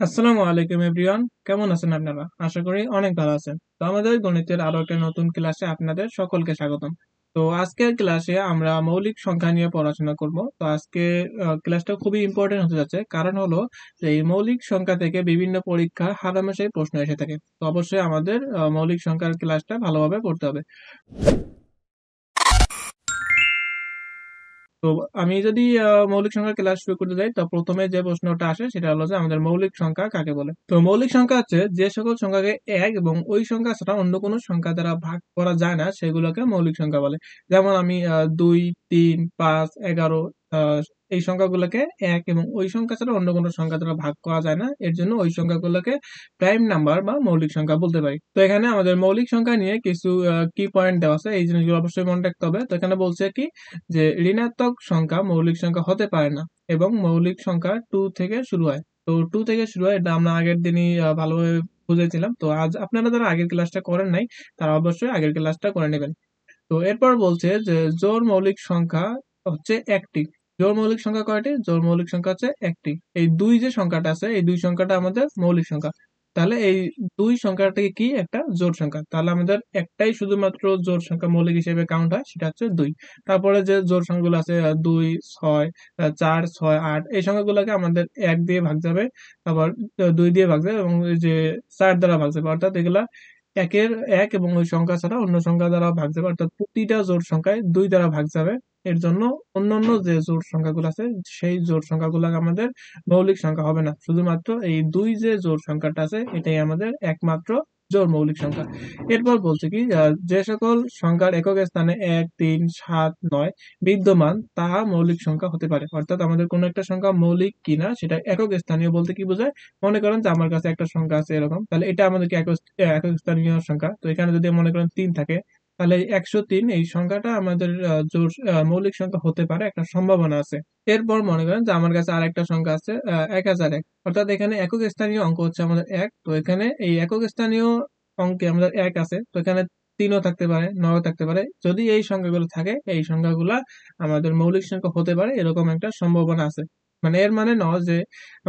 আসসালামু আলাইকুম এভরিওয়ান, কেমন আছেন আপনারা? আশা করি অনেক ভালো আছেন। তো আমাদের গণিতের আরো একটা নতুন ক্লাসে আপনাদের সকলকে স্বাগতম। তো আজকের ক্লাসে আমরা মৌলিক সংখ্যা নিয়ে পড়াশোনা করব। তো আজকে ক্লাসটা খুবই ইম্পর্টেন্ট হতে যাচ্ছে, কারণ হলো যে এই মৌলিক সংখ্যা থেকে বিভিন্ন পরীক্ষা হামেশাই প্রশ্ন এসে থাকে। তো অবশ্যই আমাদের মৌলিক সংখ্যার ক্লাসটা ভালোভাবে পড়তে হবে। তো আমি যদি মৌলিক সংখ্যার ক্লাস শুরু করতে যাই, তো প্রথমে যে প্রশ্নটা আসে সেটা হলো যে আমাদের মৌলিক সংখ্যা কাকে বলে। তো মৌলিক সংখ্যা হচ্ছে যে সকল সংখ্যাকে এক এবং ওই সংখ্যা ছাড়া অন্য কোনো সংখ্যা দ্বারা ভাগ করা যায় না, সেগুলোকে মৌলিক সংখ্যা বলে। যেমন আমি 2, 3, 5, 11 এই সংখ্যাগুলোকে এক এবং ওই সংখ্যা ছাড়া অন্য কোনো সংখ্যা দ্বারা ভাগ করা যায় না, এর জন্য ওই সংখ্যাগুলোকে প্রাইম নাম্বার বা মৌলিক সংখ্যা বলতে পারি। তো এখানে আমাদের মৌলিক সংখ্যা নিয়ে কিছু কি পয়েন্ট দেওয়া আছে, এই জিনিসগুলো অবশ্যই মনে রাখতে হবে। তো এখানে বলছে কি যে ঋণাত্মক সংখ্যা মৌলিক সংখ্যা হতে পারে না এবং মৌলিক সংখ্যা 2 থেকে শুরু হয়। তো 2 থেকে শুরু হয়, এটা আমরা আগের দিনই ভালোভাবে বুঝেছিলাম। তো আজ আপনারা যারা আগের ক্লাসটা করেন নাই, তারা অবশ্যই আগের ক্লাসটা করে নেবেন। তো এরপর বলছে যে জোড় মৌলিক সংখ্যা হচ্ছে একটি। জোড় মৌলিক সংখ্যা কয়টি? জোড় মৌলিক সংখ্যা হচ্ছে একটি। এই দুই যে সংখ্যাটা আছে, এই দুই সংখ্যাটা আমাদের মৌলিক সংখ্যা। তাহলে এই দুই সংখ্যাটাকে কি একটা জোড় সংখ্যা, তাহলে আমাদের একটাই শুধুমাত্র জোড় সংখ্যা মৌলিক হিসেবে কাউন্ট হয়, সেটা হচ্ছে দুই। তারপরে যে জোড় সংখ্যাগুলো আছে 2, 6, 4, 6, 8, এই সংখ্যাগুলোকে আমাদের এক দিয়ে ভাগ যাবে, আবার 2 দিয়ে ভাগ যাবে এবং এই যে 4 দ্বারা ভাগ যাবে, অর্থাৎ এগুলা একের এক এবং ওই সংখ্যা ছাড়া অন্য সংখ্যা দ্বারা ভাগ যাবে, অর্থাৎ প্রতিটা জোড় সংখ্যায় 2 দ্বারা ভাগ যাবে। এর জন্য অন্যান্য যে জোড় সংখ্যাগুলো আছে, সেই জোড় সংখ্যাগুলো আমাদের মৌলিক সংখ্যা হবে না। শুধুমাত্র এই দুই যে জোড় সংখ্যাটা আছে, এটাই আমাদের একমাত্র জোড় মৌলিক সংখ্যা। এরপর বলছে কি যে সকল সংখ্যার একক স্থানে 1, 3, 7, 9 বিদ্যমান তাহা মৌলিক সংখ্যা হতে পারে। অর্থাৎ আমাদের কোনো একটা সংখ্যা মৌলিক কিনা সেটা একক স্থানীয় বলতে কি বোঝায়? মনে করেন যে আমার কাছে একটা সংখ্যা আছে এরকম, তাহলে এটা আমাদেরকে একক স্থানীয় সংখ্যা। তো এখানে যদি মনে করেন 3 থাকে, তাহলে এই 103 এই সংখ্যাটা আমাদের মৌলিক সংখ্যা হতে পারে, একটা সম্ভাবনা আছে। এরপর মনে করেন যে আমার কাছে আরেকটা সংখ্যা আছে 1001, অর্থাৎ এখানে একক স্থানীয় অঙ্ক হচ্ছে আমাদের এক। তো এখানে এই একক স্থানীয় অঙ্কে আমাদের এক আছে, তো এখানে 3ও থাকতে পারে, 9ও থাকতে পারে। যদি এই সংখ্যাগুলো থাকে, এই সংখ্যাগুলা আমাদের মৌলিক সংখ্যা হতে পারে, এরকম একটা সম্ভাবনা আছে। মানে এর মানে নয় যে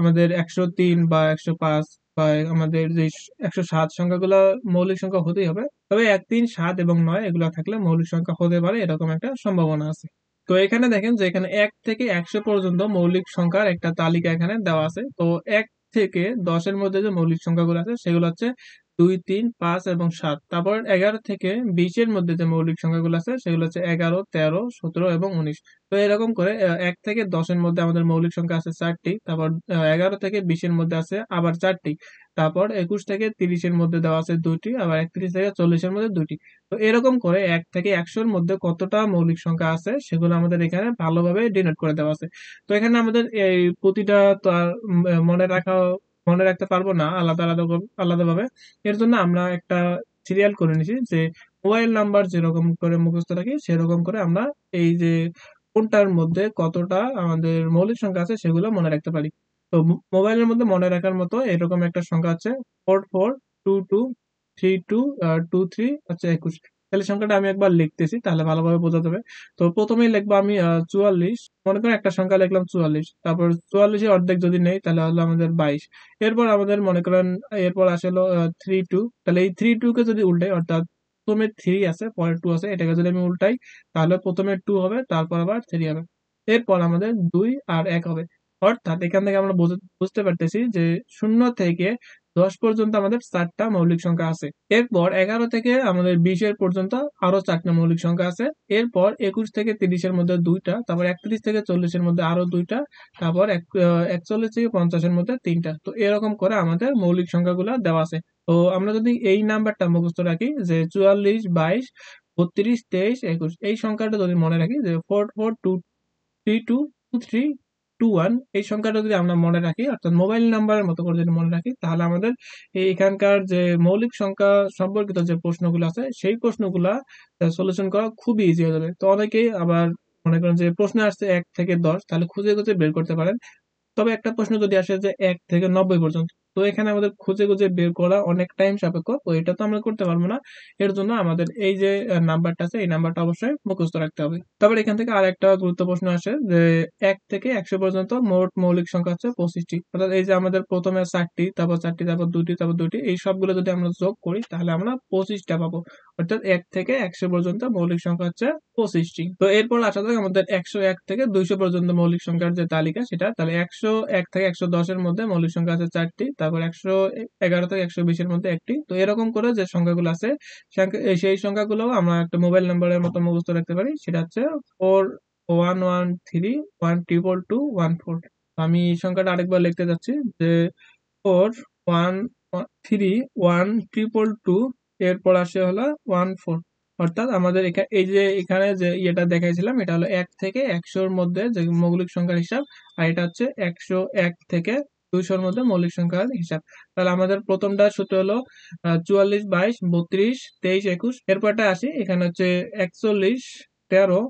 আমাদের 103 বা 105 বা আমাদের যে 107 সংখ্যাগুলো মৌলিক সংখ্যা হতেই হবে। তবে 1, 3, 7 এবং 9 এগুলো থাকলে মৌলিক সংখ্যা হতে পারে, এরকম একটা সম্ভাবনা আছে। তো এখানে দেখেন যে এখানে 1 থেকে 100 পর্যন্ত মৌলিক সংখ্যার একটা তালিকা এখানে দেওয়া আছে। তো 1 থেকে 10 এর মধ্যে যে মৌলিক সংখ্যাগুলো আছে সেগুলো হচ্ছে 2, 3, 5 এবং 7। তারপর 11 থেকে 20 এর মধ্যে যে মৌলিক সংখ্যাগুলো আছে সেগুলো হচ্ছে 11, 13, 17 এবং 19। তো এরকম করে 1 থেকে 10 এর মধ্যে আমাদের মৌলিক সংখ্যা আছে 4টি। তারপর 11 থেকে 20 এর মধ্যে আছে আবার 4টি। তারপর 21 থেকে 30 এর মধ্যে দেওয়া আছে 2টি, আবার 31 থেকে 40 এর মধ্যে 2টি। তো এরকম করে 1 থেকে 100 এর মধ্যে কতটা মৌলিক সংখ্যা আছে সেগুলো আমাদের এখানে ভালোভাবে ডিনোট করে দেওয়া আছে। তো এখানে আমাদের এই প্রতিটা তো আর মনে রাখতে পারবো না আলাদা আলাদা আলাদাভাবে। এর জন্য আমরা একটা সিরিয়াল করে নিছি যে মোবাইল নাম্বার যেরকম করে মুখস্থ রাখি, সেরকম করে আমরা এই যে কোনটার মধ্যে কতটা আমাদের মৌলিক সংখ্যা আছে সেগুলো মনে রাখতে পারি। তো মোবাইলের মধ্যে মনে রাখার মতো এরকম একটা সংখ্যা আছে 44223223 হচ্ছে 21। তাহলে সংখ্যাটা আমি একবার লিখতেছি, তাহলে ভালোভাবে বোঝা যাবে। তো প্রথমেই লিখবো আমি 44। মনে করেন একটা সংখ্যা লিখলাম 44, তারপর 44 এর অর্ধেক যদি নেই তাহলে হলো আমাদের 22। এরপর আমাদের মনে করেন এরপর আসলো 32। তাহলে এই 32 কে যদি উল্টাই, অর্থাৎ প্রথমে 3 আছে পরে 2 আছে, এটাকে যদি আমি উল্টাই তাহলে প্রথমে 2 হবে, তারপর আবার 3 হবে। এরপর আমাদের 2 আর 1 হবে। অর্থাৎ এখান থেকে আমরা বুঝতে পারতেছি যে 0 থেকে 10 পর্যন্ত আমাদের 4টা মৌলিক সংখ্যা আছে। এরপর 11 থেকে আমাদের 20 এর পর্যন্ত আরো 4টা মৌলিক সংখ্যা আছে। এরপর 21 থেকে 30 এর মধ্যে 2টা, তারপর 31 থেকে 40 এর মধ্যে আরো 2টা, তারপর 41 থেকে 50 এর মধ্যে 3টা। তো এরকম করে আমাদের মৌলিক সংখ্যাগুলো দেওয়া আছে। তো আমরা যদি এই নাম্বারটা মুখস্থ রাখি যে 44, 22, 32, 23, 21, এই সংখ্যাটা যদি মনে রাখি যে 4422322321, এই সংখ্যাটা যদি আমরা মনে রাখি, অর্থাৎ মোবাইল নাম্বারের মতো করে যদি মনে রাখি, তাহলে আমাদের এখানকার যে মৌলিক সংখ্যা সম্পর্কিত যে প্রশ্নগুলো আছে সেই প্রশ্নগুলা সলিউশন করা খুবই ইজি হয়ে যাবে। তো অনেকেই আবার মনে করেন যে প্রশ্ন আসছে 1 থেকে 10, তাহলে খুঁজে খুঁজে বের করতে পারেন। তবে একটা প্রশ্ন যদি আসে যে 1 থেকে 90 পর্যন্ত, তো এখানে আমাদের খুঁজে খুঁজে বের করা অনেক টাইম সাপেক্ষ, তো এটা তো আমরা করতে পারবো না। এর জন্য আমাদের এই যে নাম্বারটা আছে এই নাম্বারটা অবশ্যই মুখস্থ রাখতে হবে। তারপর এখান থেকে আর একটা গুরুত্ব প্রশ্ন আসে যে 1 থেকে 100 পর্যন্ত মোট মৌলিক সংখ্যা হচ্ছে 25টি। অর্থাৎ এই যে আমাদের প্রথমে 4টি, তারপর 4টি, তারপর 2টি, তারপর 2টি, এই সবগুলো যদি আমরা যোগ করি তাহলে আমরা 25টা পাবো। অর্থাৎ 1 থেকে 100 পর্যন্ত মৌলিক সংখ্যা হচ্ছে 25টি। তো এরপর আসা যাক আমাদের 101 থেকে 200 পর্যন্ত মৌলিক সংখ্যার যে তালিকা সেটা। তাহলে 101 থেকে 110 এর মধ্যে মৌলিক সংখ্যা আছে 4টি, তারপর 111 থেকে 120 এর মধ্যে একটি। তো এরকম করে যে সংখ্যাগুলো আছে সেই সংখ্যাগুলো আমরা একটা মোবাইল নাম্বারের মতো মুখস্থ রাখতে পারি। সেটা হচ্ছে 4113122214। আমি এই সংখ্যাটা আরেকবার লিখতে যাচ্ছি যে 41131222, এরপর আসে হলো 14। অর্থাৎ আমাদের এই যে এখানে যে ইয়েটা দেখাইছিলাম এটা হলো 1 থেকে 100 এর মধ্যে যে মৌলিক সংখ্যার হিসাব, আর এটা হচ্ছে 101 থেকে 200 এর মধ্যে মৌলিক সংখ্যার হিসাব। তাহলে আমাদের প্রথমটা সূত্র হলো 44 22 32 23 21। এরপরটা আসি, এখানে হচ্ছে 41 13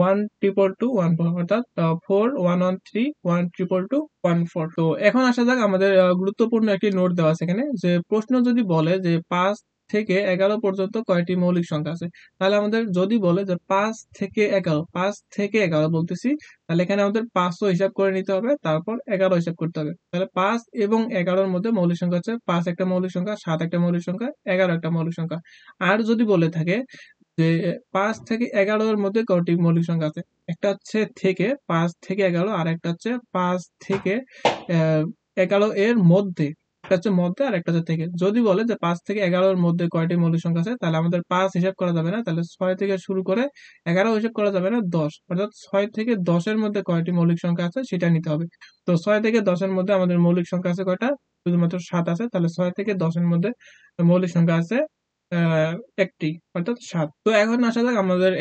12221, অর্থাৎ 4113122214। তো এখন আসা যাক আমাদের গুরুত্বপূর্ণ একটি নোট দেওয়া আছে এখানে, যে প্রশ্ন যদি বলে যে 5 থেকে 11 পর্যন্ত কয়টি মৌলিক সংখ্যা আছে, তাহলে আমাদের যদি বলে যে 5 থেকে 11, 5 থেকে 11 বলতেছি, তাহলে এখানে আমাদের 5ও হিসাব করে নিতে হবে, তারপর 11 হিসাব করতে হবে। তাহলে 5 এবং 11 এর মধ্যে মৌলিক সংখ্যা হচ্ছে 5 একটা মৌলিক সংখ্যা, 7 একটা মৌলিক সংখ্যা, 11 একটা মৌলিক সংখ্যা। আর যদি বলে থাকে যে 5 থেকে 11 এর মধ্যে কয়টি মৌলিক সংখ্যা আছে, একটা হচ্ছে থেকে 5 থেকে 11, আর একটা হচ্ছে 5 থেকে 11 এর মধ্যে, একটা হচ্ছে মধ্যে আর একটা হচ্ছে থেকে। যদি বলে যে 5 থেকে 11 এর মধ্যে কয়টি মৌলিক সংখ্যা আছে, তাহলে আমাদের 5 হিসাব করা যাবে না, তাহলে 6 থেকে শুরু করে 11 হিসাব করা যাবে না, 10, অর্থাৎ 6 থেকে 10 এর মধ্যে কয়টি মৌলিক সংখ্যা আছে সেটা নিতে হবে। তো 6 থেকে 10 এর মধ্যে আমাদের মৌলিক সংখ্যা আছে কয়টা, শুধুমাত্র 7 আছে। তাহলে 6 থেকে 10 এর মধ্যে মৌলিক সংখ্যা আছে একটি, অর্থাৎ 7। তো এখন আসা যাক আমাদের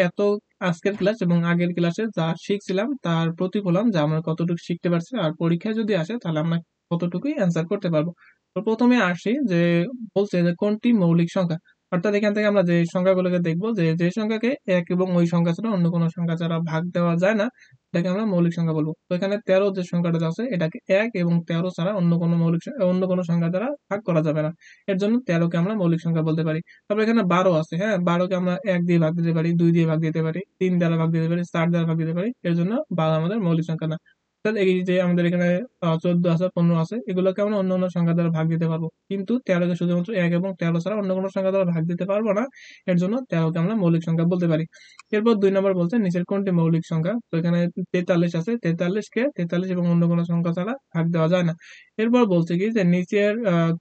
আজকের ক্লাস এবং আগের ক্লাসে যা শিখছিলাম তার প্রতিফলন, যে আমরা কতটুকু শিখতে পারছি আর পরীক্ষায় যদি আসে তাহলে আমরা কতটুকুই অ্যান্সার করতে পারবো। তো প্রথমে আসি যে বলছে যে কোনটি মৌলিক সংখ্যা। অর্থাৎ এখান থেকে আমরা যে সংখ্যাগুলোকে দেখবো, যে যে সংখ্যাকে এক এবং ওই সংখ্যা ছাড়া অন্য কোনো সংখ্যা ছাড়া ভাগ দেওয়া যায় না এটাকে আমরা মৌলিক সংখ্যা বলবো। তো এখানে 13 যে সংখ্যাটা আছে এটাকে 1 এবং 13 ছাড়া অন্য কোনো সংখ্যা দ্বারা ভাগ করা যাবে না। এর জন্য 13কে আমরা মৌলিক সংখ্যা বলতে পারি। তারপর এখানে 12 আছে, হ্যাঁ, 12কে আমরা 1 দিয়ে ভাগ দিতে পারি, 2 দিয়ে ভাগ দিতে পারি, 3 দ্বারা ভাগ দিতে পারি, 4 দ্বারা ভাগ দিতে পারি। এর জন্য 12 আমাদের মৌলিক সংখ্যা না। অর্থাৎ এই যে আমাদের এখানে 14 আছে, 15 আছে, এগুলোকে আমরা অন্য অন্য সংখ্যা দ্বারা ভাগ দিতে পারবো, কিন্তু 13কে শুধুমাত্র 1 এবং 13 ছাড়া অন্য কোনো সংখ্যা দ্বারা ভাগ দিতে পারবো না। এর জন্য 13কে আমরা মৌলিক সংখ্যা বলতে পারি। এরপর 2 নম্বর বলছে নিচের কোনটি মৌলিক সংখ্যা। তো এখানে 43 আছে, 43কে 43 এবং অন্য কোনো সংখ্যা ছাড়া ভাগ দেওয়া যায় না। এরপর বলছে কি যে নিচের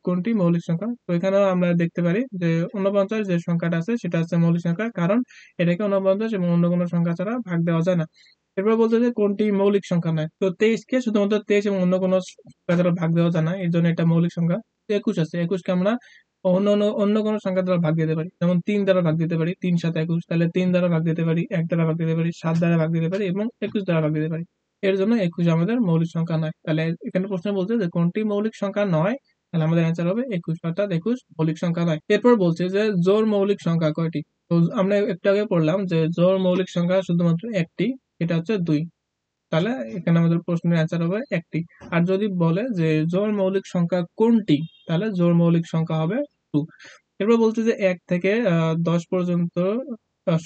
কোনটি মৌলিক সংখ্যা। তো এখানেও আমরা দেখতে পারি যে 49 যে সংখ্যাটা আছে সেটা হচ্ছে মৌলিক সংখ্যা, কারণ এটাকে 49 এবং অন্য কোনো সংখ্যা ছাড়া ভাগ দেওয়া যায় না। এরপর বলছে যে কোনটি মৌলিক সংখ্যা নয়। তো 23কে শুধুমাত্র 23 এবং অন্য কোনো সংখ্যা দ্বারা ভাগ দেওয়া যায় না, এর জন্য এটা মৌলিক সংখ্যা। 21 আছে, 21কে আমরা অন্য কোনো সংখ্যা দ্বারা ভাগ দিতে পারি, যেমন 3 দ্বারা ভাগ দিতে পারি, 3 7 21, তাহলে 3 দ্বারা ভাগ দিতে পারি, 1 দ্বারা ভাগ দিতে পারি, 7 দ্বারা ভাগ দিতে পারি এবং 21 দ্বারা ভাগ দিতে পারি। এর জন্য 21 আমাদের মৌলিক সংখ্যা নয়। তাহলে এখানে প্রশ্ন বলছে যে কোনটি মৌলিক সংখ্যা নয়, তাহলে আমাদের অ্যান্সার হবে 21, অর্থাৎ 21 মৌলিক সংখ্যা নয়। এরপর বলছে যে জোড় মৌলিক সংখ্যা কয়টি। তো আমরা একটু আগে পড়লাম যে জোড় মৌলিক সংখ্যা শুধুমাত্র একটি, এটা হচ্ছে 2। তাহলে এখানে আমাদের প্রশ্নের অ্যান্সার হবে একটি। আর যদি বলে যে জোড় মৌলিক সংখ্যা কোনটি, তাহলে জোড় মৌলিক সংখ্যা হবে 2। এরপর বলছে যে 1 থেকে 10 পর্যন্ত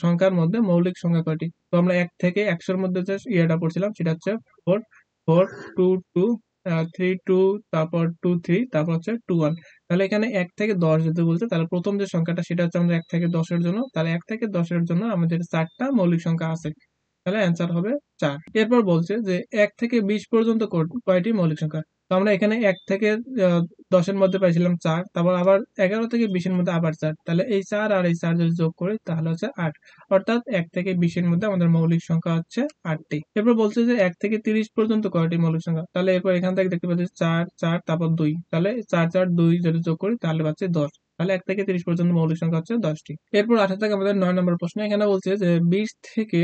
সংখ্যার মধ্যে মৌলিক সংখ্যা কয়টি। তো আমরা 1 থেকে 100 এর মধ্যে যে ইয়েটা পড়ছিলাম সেটা হচ্ছে 4 4 2 2 3 2, তারপর 2 3, তারপর হচ্ছে 2 1। তাহলে এখানে 1 থেকে 10 যদি বলছে, তাহলে প্রথম যে সংখ্যাটা সেটা হচ্ছে আমাদের 1 থেকে 10 এর জন্য, তাহলে 1 থেকে 10 এর জন্য আমাদের 4টা মৌলিক সংখ্যা আছে, তাহলে অ্যান্সার হবে 4। এরপর বলছে যে 1 থেকে 20 পর্যন্ত কয়টি মৌলিক সংখ্যা। তো আমরা এখানে 1 থেকে 10 এর মধ্যে পাইছিলাম 4, তারপর আবার 11 থেকে 20 এর মধ্যে আবার 4, তাহলে এই 4 আর এই 4 যদি যোগ করি তাহলে হচ্ছে 8। অর্থাৎ 1 থেকে 20 এর মধ্যে আমাদের মৌলিক সংখ্যা হচ্ছে 8টি। এরপর বলছে যে 1 থেকে 30 পর্যন্ত কয়টি মৌলিক সংখ্যা। তাহলে এরপর এখান থেকে দেখতে পাচ্ছি 4 4, তারপর 2, তাহলে 4 4 2 যদি যোগ করি তাহলে পাচ্ছি 10। তাহলে 1 থেকে 30 পর্যন্ত মৌলিক সংখ্যা হচ্ছে 10টি। এরপর আসা থেকে আমাদের 9 নম্বর প্রশ্ন, এখানে বলছে যে 20 থেকে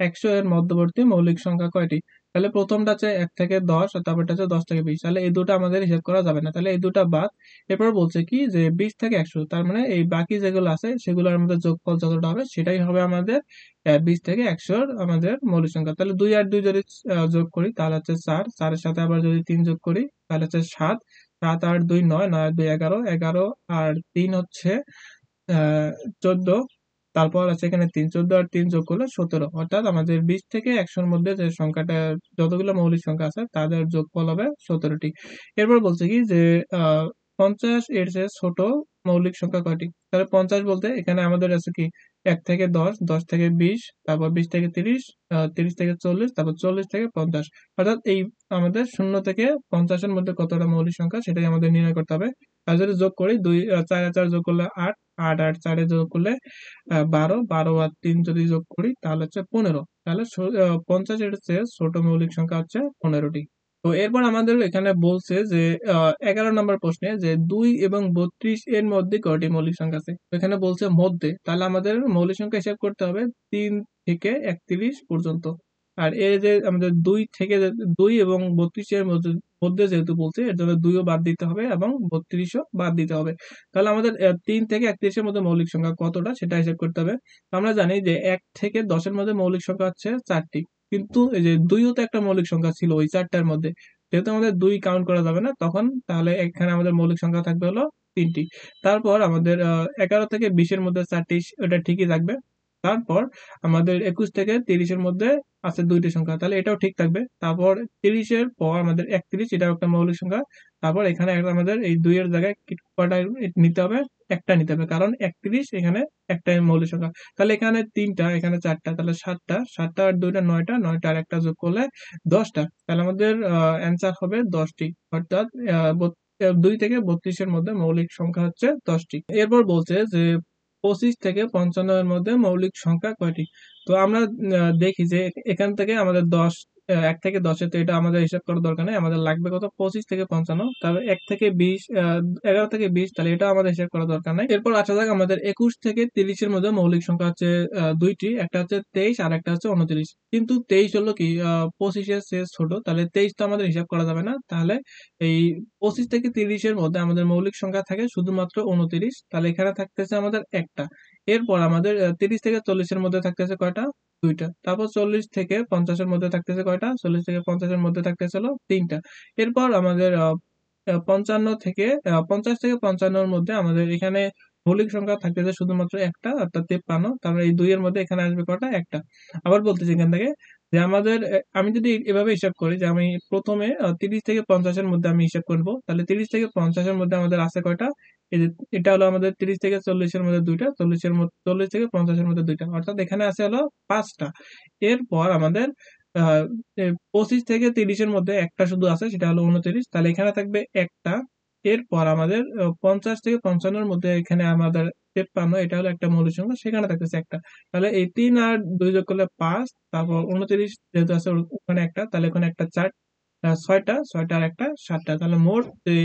100 এর মধ্যবর্তী মৌলিক সংখ্যা কয়টি। তাহলে প্রথমটা হচ্ছে 1 থেকে 10 আর তারপরটা হচ্ছে 10 থেকে 20, তাহলে এই দুটো আমাদের হিসাব করা যাবে না, তাহলে এই দুটো বাদ। এরপর বলছে কি যে 20 থেকে 100, তার মানে এই বাকি যেগুলো আছে সেগুলোর আমাদের যোগফল যতটা হবে সেটাই হবে আমাদের 20 থেকে 100 আমাদের মৌলিক সংখ্যা। তাহলে 2 আর 2 যদি যোগ করি তাহলে হচ্ছে 4, 4 এর সাথে আবার যদি 3 যোগ করি তাহলে হচ্ছে 7, 7 8 2 9, 9 আর 2 11, 11 আর 3 হচ্ছে 14, তারপর আছে এখানে 3, 14 আর 3 যোগ করলে 17, অর্থাৎ আমাদের 20 থেকে 100-র মধ্যে যে সংখ্যাটা যতগুলো মৌলিক সংখ্যা আছে তাদের যোগফল হবে 17টি। এরপর বলছে কি যে 50 এর চেয়ে ছোট মৌলিক সংখ্যা কয়টি? তাহলে 50 বলতে এখানে আমাদের আছে কি 1 থেকে 10, 10 থেকে 20, তারপর 20 থেকে 30, 30 থেকে 40, তারপর 40 থেকে 50, অর্থাৎ এই আমাদের 0 থেকে 50 এর মধ্যে কতটা মৌলিক সংখ্যা সেটাই আমাদের নির্ণয় করতে হবে। আর যদি যোগ করি 4 আর 4 যোগ করলে 8, 8 আর 4 যোগ করলে 12, 12 আর 3 যদি যোগ করি তাহলে হচ্ছে 15। তাহলে 50 এর চেয়ে ছোট মৌলিক সংখ্যা হচ্ছে 15টি। তো এরপর আমাদের এখানে বলছে যে 11 নম্বর প্রশ্নে যে 2 এবং 32 এর মধ্যে কয়টি মৌলিক সংখ্যা আছে? তো এখানে বলছে মধ্যে, তাহলে আমাদের মৌলিক সংখ্যা হিসাব করতে হবে 3 থেকে 31 পর্যন্ত। আর এই যে আমাদের 2 এবং 32 এর মধ্যে মধ্যে যেহেতু বলছে এর জন্য 2ও বাদ দিতে হবে এবং 32ও বাদ দিতে হবে। তাহলে আমাদের 3 থেকে 31 এর মধ্যে মৌলিক সংখ্যা কতটা সেটা হিসাব করতে হবে। আমরা জানি যে 1 থেকে 10 এর মধ্যে মৌলিক সংখ্যা হচ্ছে 4টি, কিন্তু এই যে 2ও তো একটা মৌলিক সংখ্যা ছিল ওই 4টার মধ্যে, যেহেতু আমাদের 2 কাউন্ট করা যাবে না তখন, তাহলে এখানে আমাদের মৌলিক সংখ্যা থাকবে হলো 3টি। তারপর আমাদের 11 থেকে 20 এর মধ্যে 4টি, ওটা ঠিকই থাকবে। তারপর আমাদের 21 থেকে 30 এর মধ্যে আছে 2টি সংখ্যা, তাহলে এটাও ঠিক থাকবে। তারপর 30 এর পর আমাদের 31, এটাও একটা মৌলিক সংখ্যা। তারপর এখানে আমাদের এই 2 এর জায়গায় কয়টা নিতে হবে? একটা নিতে হবে, কারণ 31 এখানে একটাই মৌলিক সংখ্যা। তাহলে এখানে 3টা, এখানে 4টা, তাহলে 7টা, 7টা আর 2টা 9টা, 9টা আর একটা যোগ করলে 10টা। তাহলে আমাদের অ্যান্সার হবে 10টি, অর্থাৎ 2 থেকে 32 এর মধ্যে মৌলিক সংখ্যা হচ্ছে 10টি। এরপর বলছে যে 25 থেকে 55 এর মধ্যে মৌলিক সংখ্যা কয়টি? তো আমরা দেখি যে এখান থেকে আমাদের 10, 1 থেকে 10 তো এটা আমাদের হিসাব করার দরকার নেই, আমাদের লাগবে কত? 25 থেকে 55। তারপর 1 থেকে 20, 11 থেকে 20, তাহলে এটা আমাদের হিসাব করার দরকার নাই। এরপর আসা যাক আমাদের 21 থেকে 30 এর মধ্যে মৌলিক সংখ্যা হচ্ছে 2টি, একটা হচ্ছে 23 আর একটা হচ্ছে 29। কিন্তু 23 হলো কি 25 এর চেয়ে ছোট, তাহলে 23 তো আমাদের হিসাব করা যাবে না। তাহলে এই 25 থেকে 30 এর মধ্যে আমাদের মৌলিক সংখ্যা থাকে শুধুমাত্র 29, তাহলে এখানে থাকতেছে আমাদের একটা। এরপর আমাদের 30 থেকে 40 এর মধ্যে থাকতেছে কয়টা? 2টা। তারপর 40 থেকে 50 এর মধ্যে থাকতেছে কয়টা? 40 থেকে 50 এর মধ্যে থাকতেছে হলো 3টা। এরপর আমাদের 55 থেকে 50 থেকে 55 এর মধ্যে আমাদের এখানে মৌলিক সংখ্যা থাকতেছে শুধুমাত্র একটা, অর্থাৎ 53। তারপরে এই 2 এর মধ্যে এখানে আসবে কয়টা? একটা। আবার বলতেছি এখান থেকে যে আমাদের আমি যদি এভাবে হিসাব করি যে আমি প্রথমে 30 থেকে 50 এর মধ্যে আমি হিসাব করব, তাহলে 30 থেকে 50 এর মধ্যে আমাদের আছে কয়টা? এই যে এটা হলো আমাদের 30 থেকে 40 এর মধ্যে 2টা, 40 থেকে 50 এর মধ্যে 2টা, অর্থাৎ এখানে আছে হলো 5টা। এরপর আমাদের আহ 25 থেকে 30 এর মধ্যে একটা শুধু আছে, সেটা হলো 29, তাহলে এখানে থাকবে একটা। এরপর আমাদের 50 থেকে 55 এর মধ্যে এখানে আমাদের 53, এটা হলো একটা মৌলিক সংখ্যা, সেখানে থাকতেছে একটা। তাহলে এই 3 আর 2 যোগ করলে 5, তারপর 29 যেহেতু আছে ওখানে একটা, তাহলে ওখানে একটা 4, 6টা, 6টা আর একটা 7টা, তাহলে মোট যে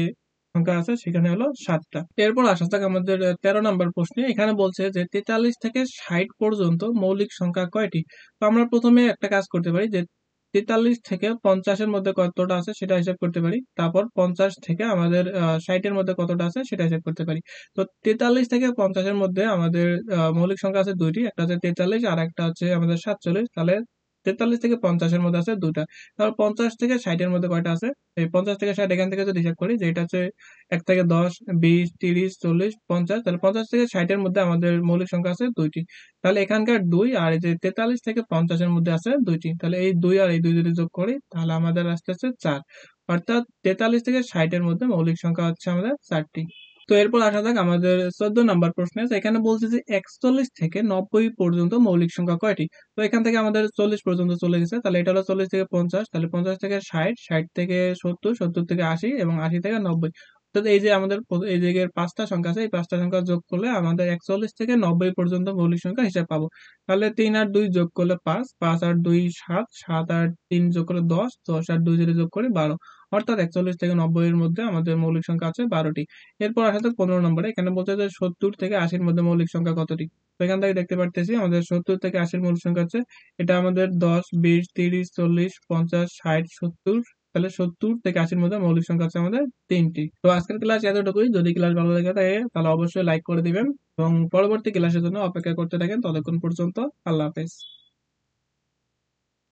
সংখ্যা আছে সেখানে হলো 7টা। এরপর আসা যাক আমাদের 13 নম্বর প্রশ্নে। এখানে বলছে যে 43 থেকে 60 পর্যন্ত মৌলিক সংখ্যা কয়টি? তো আমরা প্রথমে একটা কাজ করতে পারি যে 43 থেকে 50 এর মধ্যে কতটা আছে সেটা হিসাব করতে পারি। তারপর 50 থেকে আমাদের 60 এর মধ্যে কতটা আছে সেটা হিসাব করতে পারি। তো 43 থেকে 50 এর মধ্যে আমাদের মৌলিক সংখ্যা আছে 2টি, একটা হচ্ছে 43 আর একটা হচ্ছে আমাদের 47। তাহলে 43 থেকে 50 এর মধ্যে আছে 2টা। তারপর 50 থেকে 60 এর মধ্যে কয়টা আছে? এই 50 থেকে 60 এখান থেকে যদি হিসাব করি যে এটা হচ্ছে 1 থেকে 10, 20, 30, 40, 50, তাহলে 50 থেকে 60 এর মধ্যে আমাদের মৌলিক সংখ্যা আছে 2টি। তাহলে এখানকার 2 আর এই যে 43 থেকে 50 এর মধ্যে আছে 2টি, তাহলে এই 2 আর এই 2 যদি যোগ করি তাহলে আমাদের আসতেছে 4, অর্থাৎ 43 থেকে 60 এর মধ্যে মৌলিক সংখ্যা হচ্ছে আমাদের 4টি। তো এরপর আসা যাক আমাদের 14 নাম্বার প্রশ্নে। তো এখানে বলছে যে 41 থেকে 90 পর্যন্ত মৌলিক সংখ্যা কয়টি? তো এখান থেকে আমাদের 40 পর্যন্ত চলে গেছে, তাহলে এটা হলো 40 থেকে 50, তাহলে 50 থেকে 60, 60 থেকে 70, 70 থেকে 80 এবং 80 থেকে 90। অর্থাৎ এই যে আমাদের এই জায়গায় 5টা সংখ্যা আছে, এই 5টা সংখ্যা যোগ করলে আমাদের 41 থেকে 90 পর্যন্ত মৌলিক সংখ্যা হিসাব পাবো। তাহলে 3 আর 2 যোগ করলে 5, 5 আর 2 7, 7 আর 3 যোগ করলে 10, 10 আর 2 যদি যোগ করি 12, অর্থাৎ 41 থেকে 90 এর মধ্যে আমাদের মৌলিক সংখ্যা আছে 12টি। এরপর আসা যাক 15 নম্বরে। এখানে বলছে যে 70 থেকে 80 এর মধ্যে মৌলিক সংখ্যা কতটি? তো এখান থেকে দেখতে পারতেছি আমাদের 70 থেকে 80 এর মৌলিক সংখ্যা হচ্ছে, এটা আমাদের 10, 20, 30, 40, 50, 60, 70। তাহলে 70 থেকে 80 এর মধ্যে মৌলিক সংখ্যা আছে আমাদের 3টি। তো আজকের ক্লাস এতটুকুই। যদি ক্লাস ভালো লেগে থাকে তাহলে অবশ্যই লাইক করে দিবেন এবং পরবর্তী ক্লাসের জন্য অপেক্ষা করতে থাকেন। ততক্ষণ পর্যন্ত আল্লাহ হাফেজ।